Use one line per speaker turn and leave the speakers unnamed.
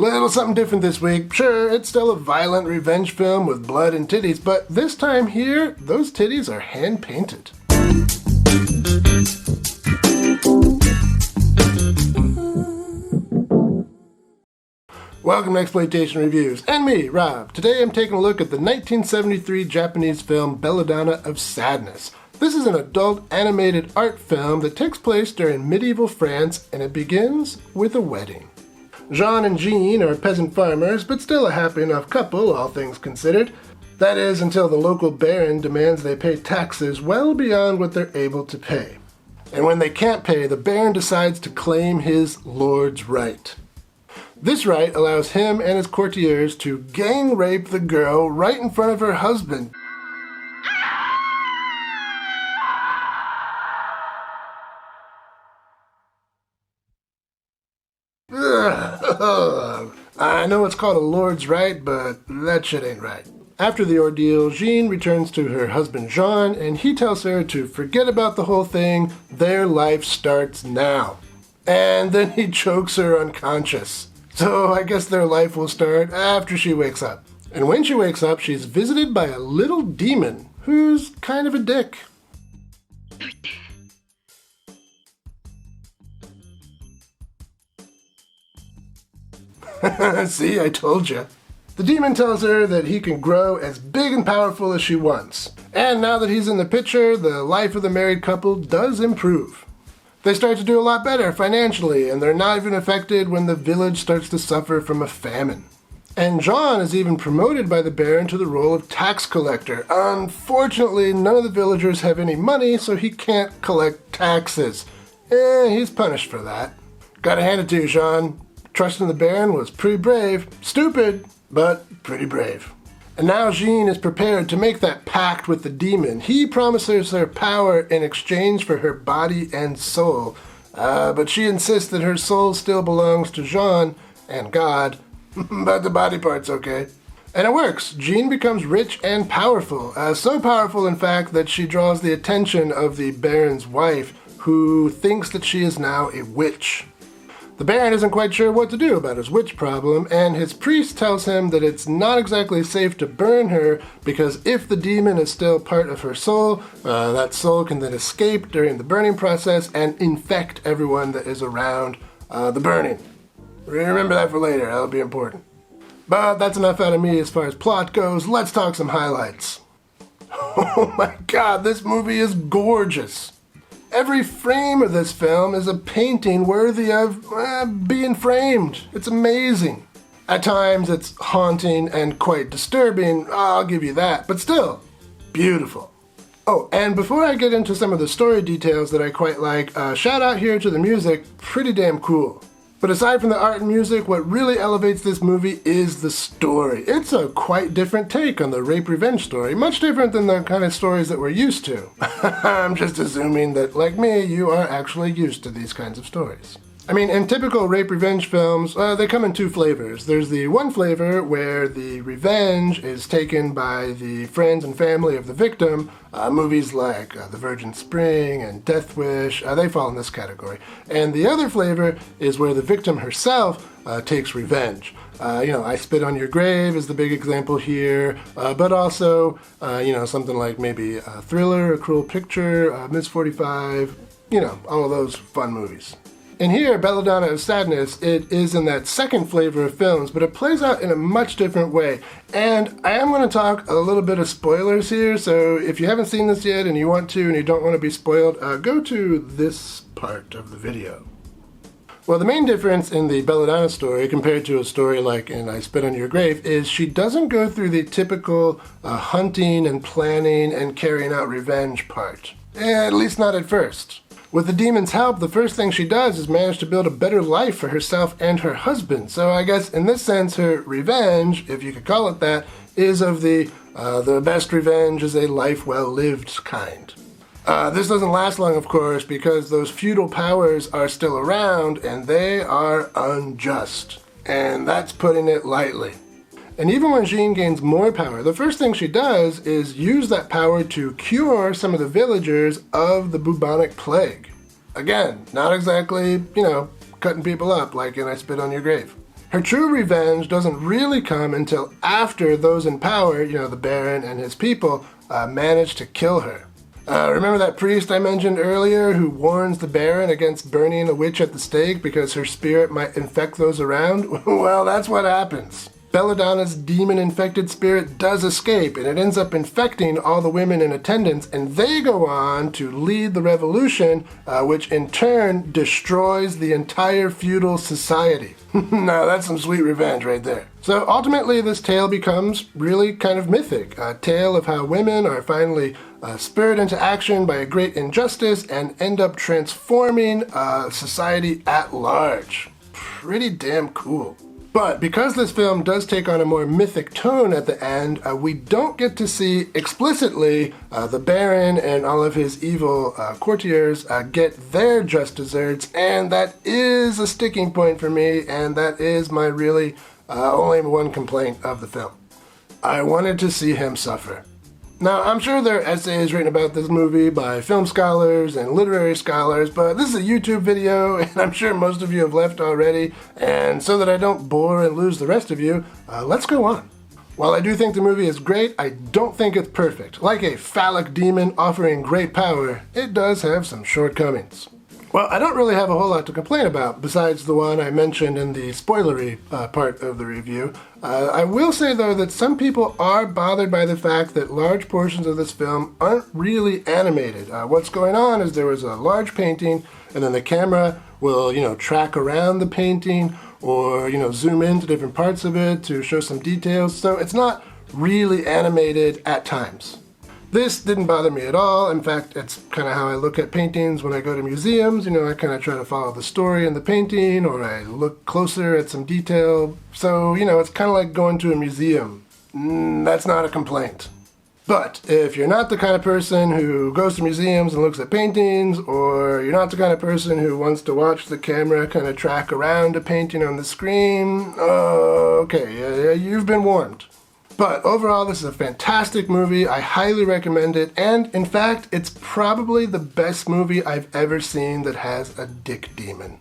Little something different this week. Sure, it's still a violent revenge film with blood and titties, but this time here, those titties are hand-painted. Welcome to Exploitation Reviews, and me, Rob. Today I'm taking a look at the 1973 Japanese film Belladonna of Sadness. This is an adult animated art film that takes place during medieval France, and it begins with a wedding. Jean and Jean are peasant farmers, but still a happy enough couple, all things considered. That is, until the local baron demands they pay taxes well beyond what they're able to pay. And when they can't pay, the baron decides to claim his lord's right. This right allows him and his courtiers to gang rape the girl right in front of her husband. I know it's called a lord's right, but that shit ain't right. After the ordeal, Jean returns to her husband Jean, and he tells her to forget about the whole thing. Their life starts now. And then he chokes her unconscious. So I guess their life will start after she wakes up. And when she wakes up, she's visited by a little demon who's kind of a dick. See, I told you. The demon tells her that he can grow as big and powerful as she wants. And now that he's in the picture, the life of the married couple does improve. They start to do a lot better financially, and they're not even affected when the village starts to suffer from a famine. And Jean is even promoted by the baron to the role of tax collector. Unfortunately, none of the villagers have any money, so he can't collect taxes. He's punished for that. Gotta hand it to you, Jean. Trusting the baron was pretty brave. Stupid, but pretty brave. And now Jean is prepared to make that pact with the demon. He promises her power in exchange for her body and soul. But she insists that her soul still belongs to Jean and God. But the body part's okay. And it works. Jean becomes rich and powerful. So powerful, in fact, that she draws the attention of the baron's wife, who thinks that she is now a witch. The baron isn't quite sure what to do about his witch problem, and his priest tells him that it's not exactly safe to burn her because if the demon is still part of her soul, that soul can then escape during the burning process and infect everyone that is around the burning. Remember that for later, that'll be important. But that's enough out of me as far as plot goes. Let's talk some highlights. Oh my god, this movie is gorgeous. Every frame of this film is a painting worthy of being framed. It's amazing. At times it's haunting and quite disturbing, I'll give you that, but still, beautiful. Oh, and before I get into some of the story details that I quite like, shout out here to the music, pretty damn cool. But aside from the art and music, what really elevates this movie is the story. It's a quite different take on the rape revenge story, much different than the kind of stories that we're used to. I'm just assuming that, like me, you are actually used to these kinds of stories. I mean, in typical rape revenge films, they come in two flavors. There's the one flavor where the revenge is taken by the friends and family of the victim. Movies like The Virgin Spring and Death Wish, they fall in this category. And the other flavor is where the victim herself takes revenge. I Spit on Your Grave is the big example here, but also, something like maybe Thriller, A Cruel Picture, Miss 45, all of those fun movies. And here, Belladonna of Sadness, it is in that second flavor of films, but it plays out in a much different way. And I am going to talk a little bit of spoilers here, so if you haven't seen this yet and you want to and you don't want to be spoiled, go to this part of the video. Well, the main difference in the Belladonna story compared to a story like in I Spit on Your Grave is she doesn't go through the typical hunting and planning and carrying out revenge part. At least not at first. With the demon's help, the first thing she does is manage to build a better life for herself and her husband. So I guess in this sense, her revenge, if you could call it that, is of the best revenge is a life well lived kind. This doesn't last long, of course, because those feudal powers are still around and they are unjust. And that's putting it lightly. And even when Jean gains more power, the first thing she does is use that power to cure some of the villagers of the bubonic plague. Again, not exactly, cutting people up like in I Spit on Your Grave. Her true revenge doesn't really come until after those in power, the Baron and his people, manage to kill her. Remember that priest I mentioned earlier who warns the Baron against burning a witch at the stake because her spirit might infect those around? Well, that's what happens. Belladonna's demon-infected spirit does escape, and it ends up infecting all the women in attendance, and they go on to lead the revolution, which in turn destroys the entire feudal society. Now that's some sweet revenge right there. So ultimately this tale becomes really kind of mythic, a tale of how women are finally spurred into action by a great injustice and end up transforming society at large. Pretty damn cool. But because this film does take on a more mythic tone at the end, we don't get to see explicitly the Baron and all of his evil courtiers get their just desserts, and that is a sticking point for me, and that is my really only one complaint of the film. I wanted to see him suffer. Now, I'm sure there are essays written about this movie by film scholars and literary scholars, but this is a YouTube video, and I'm sure most of you have left already, and so that I don't bore and lose the rest of you, let's go on. While I do think the movie is great, I don't think it's perfect. Like a phallic demon offering great power, it does have some shortcomings. Well, I don't really have a whole lot to complain about, besides the one I mentioned in the spoilery part of the review. I will say, though, that some people are bothered by the fact that large portions of this film aren't really animated. What's going on is there was a large painting, and then the camera will, track around the painting, or, zoom into different parts of it to show some details, so it's not really animated at times. This didn't bother me at all. In fact, it's kind of how I look at paintings when I go to museums. I kind of try to follow the story in the painting, or I look closer at some detail. So, it's kind of like going to a museum. That's not a complaint. But if you're not the kind of person who goes to museums and looks at paintings, or you're not the kind of person who wants to watch the camera kind of track around a painting on the screen, okay, you've been warned. But overall, this is a fantastic movie. I highly recommend it. And in fact, it's probably the best movie I've ever seen that has a dick demon.